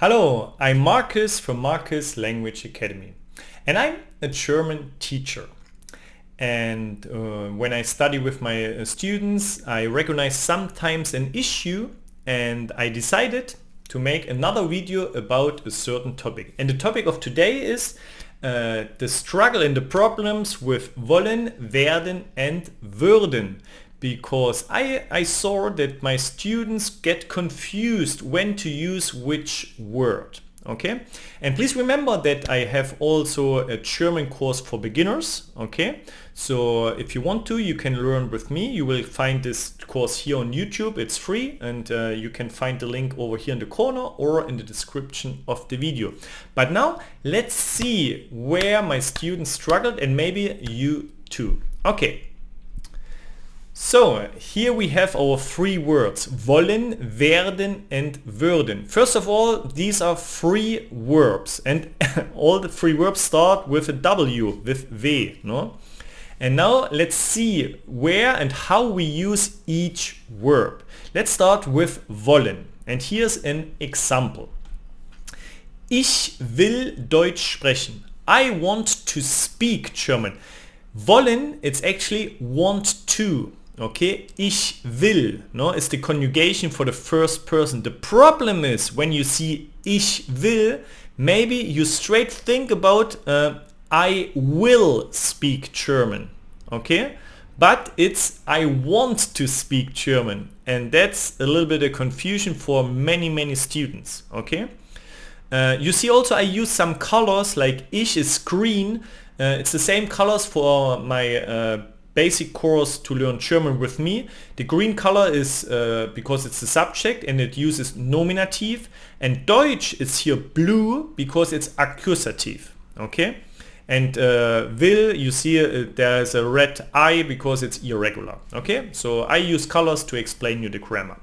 Hello, I'm Marcus from Marcus Language Academy, and I'm a German teacher. And when I study with my students, I recognize sometimes an issue, and I decided to make another video about a certain topic. And the topic of today is the struggle and the problems with wollen, werden and würden. Because I saw that my students get confused when to use which word. Okay, and please remember that I have also a German course for beginners. Okay, so if you want to, you can learn with me. You will find this course here on YouTube. It's free, and you can find the link over here in the corner or in the description of the video. But now let's see where my students struggled, and maybe you too. Okay. So here we have our three words, wollen, werden and würden. First of all, these are three verbs, and all the three verbs start with a W, with W, no? And now let's see where and how we use each verb. Let's start with wollen, and here's an example. Ich will Deutsch sprechen. I want to speak German. Wollen, it's actually want to. Okay, ich will, no, is the conjugation for the first person. The problem is when you see ich will, maybe you straight think about I will speak German. Okay, but it's I want to speak German, and that's a little bit of confusion for many students. Okay, you see also I use some colors, like ich is green. It's the same colors for my basic course to learn German with me. The green color is because it's the subject and it uses nominative, and Deutsch is here blue because it's accusative. Okay, and will, you see there's a red I because it's irregular. Okay, so I use colors to explain you the grammar.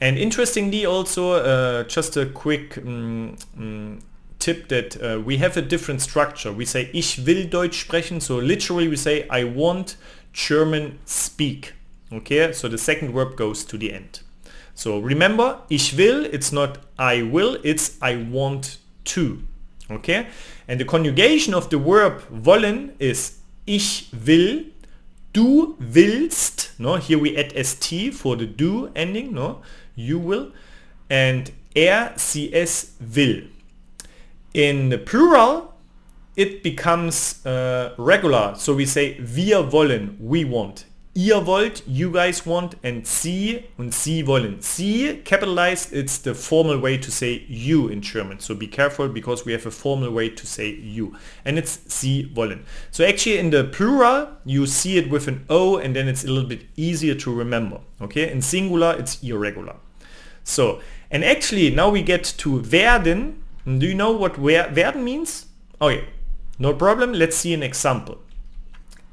And interestingly also, just a quick tip that we have a different structure. We say ich will Deutsch sprechen, so literally we say I want German speak. Okay, so the second verb goes to the end. So remember, ich will, it's not I will, it's I want to. Okay, and the conjugation of the verb wollen is ich will, du willst, no, here we add st for the do ending, no, you will, and 𝐼𝐶𝐸 will. In the plural, it becomes regular, so we say wir wollen, we want, ihr wollt, you guys want, and Sie und Sie wollen. Sie capitalized, it's the formal way to say you in German, so be careful because we have a formal way to say you, and it's Sie wollen. So actually in the plural you see it with an O, and then it's a little bit easier to remember. Okay, in singular it's irregular. So, and actually now we get to werden. Do you know what werden means? Okay, no problem, let's see an example.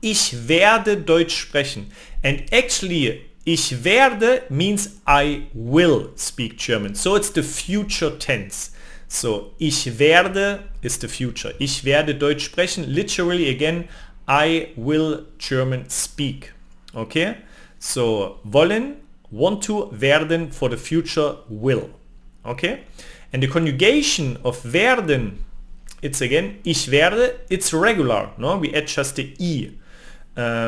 Ich werde Deutsch sprechen. And actually, ich werde means I will speak German. So it's the future tense. So, ich werde is the future. Ich werde Deutsch sprechen. Literally again, I will German speak. Okay? So, wollen, want to, werden for the future, will. Okay? And the conjugation of werden, it's again ich werde, it's regular, no, we add just the I,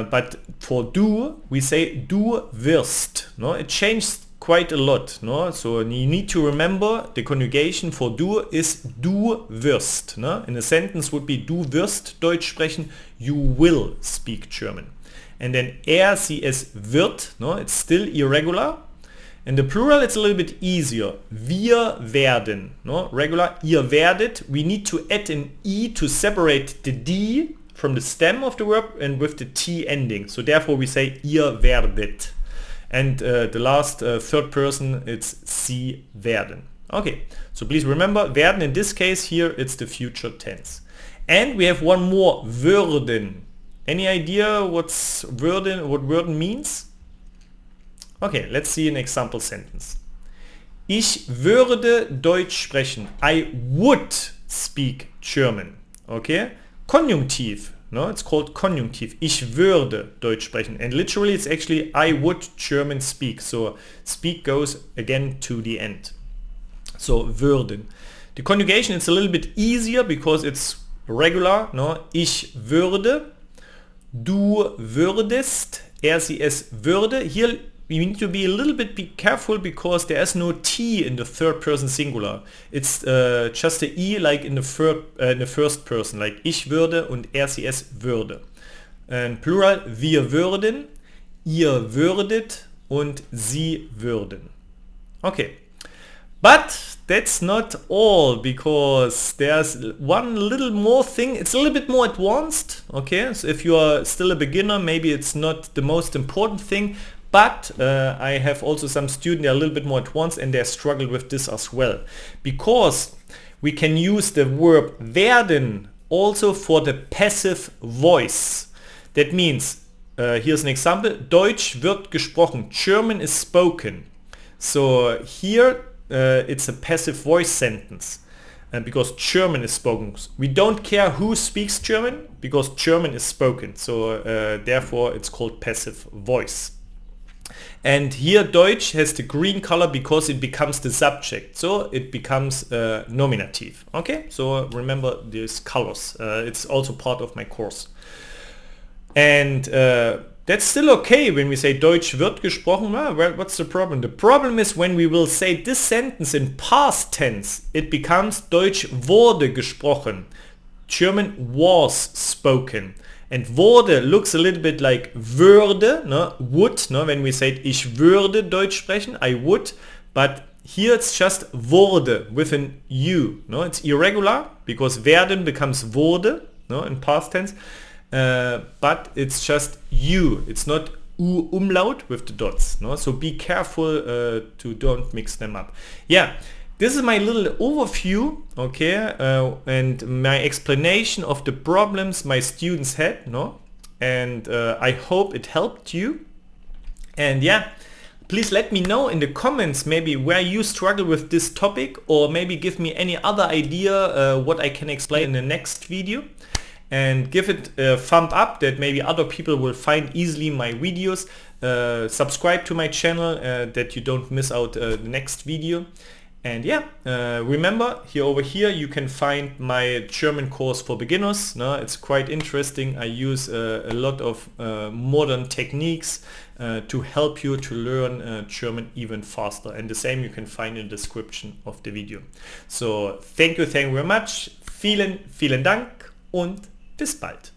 but for du we say du wirst, no, it changed quite a lot, no, so you need to remember the conjugation for du is du wirst, no, in a sentence would be du wirst Deutsch sprechen, you will speak German, and then 𝐼𝐶𝐸 wird, no, it's still irregular. In the plural it's a little bit easier. Wir werden, no? Regular, ihr werdet. We need to add an I to separate the D from the stem of the verb and with the T ending. So therefore we say ihr werdet. And the last third person, it's Sie werden. Okay, so please remember, werden in this case here, it's the future tense. And we have one more, würden. Any idea what würden means? Okay, let's see an example sentence. Ich würde Deutsch sprechen. I would speak German. Okay? Konjunktiv. No, it's called conjunctive. Ich würde Deutsch sprechen. And literally it's actually I would German speak. So speak goes again to the end. So würden. The conjugation is a little bit easier because it's regular. No? Ich würde, du würdest, sie es würde. Here we need to be a little bit careful because there is no T in the third person singular. It's just a E like in the first person, like ich würde und sie es würde. And plural, wir würden, ihr würdet und sie würden. Okay. But that's not all, because there's one little more thing. It's a little bit more advanced. Okay, so if you are still a beginner, maybe it's not the most important thing. But I have also some students that are a little bit more advanced and they struggle with this as well. Because we can use the verb werden also for the passive voice. That means, here's an example, Deutsch wird gesprochen, German is spoken. So here it's a passive voice sentence. Because German is spoken. We don't care who speaks German, because German is spoken. So therefore it's called passive voice. And here Deutsch has the green color because it becomes the subject, so it becomes nominative. Okay, so remember these colors. It's also part of my course. And that's still okay when we say Deutsch wird gesprochen. Well, what's the problem? The problem is when we will say this sentence in past tense, it becomes Deutsch wurde gesprochen. German was spoken. And wurde looks a little bit like würde, no? Would, no? When we say ich würde Deutsch sprechen, I would, but here it's just wurde with an U. No? It's irregular because werden becomes wurde, no? In past tense, but it's just U. It's not U umlaut with the dots. No? So be careful to don't mix them up. Yeah. This is my little overview, okay, and my explanation of the problems my students had, no? And I hope it helped you. And yeah, please let me know in the comments maybe where you struggle with this topic, or maybe give me any other idea what I can explain in the next video. And give it a thumb up that maybe other people will find easily my videos. Subscribe to my channel that you don't miss out the next video. And yeah, remember here over here you can find my German course for beginners. No? It's quite interesting. I use a lot of modern techniques to help you to learn German even faster. And the same you can find in the description of the video. So thank you very much. Vielen Dank und bis bald.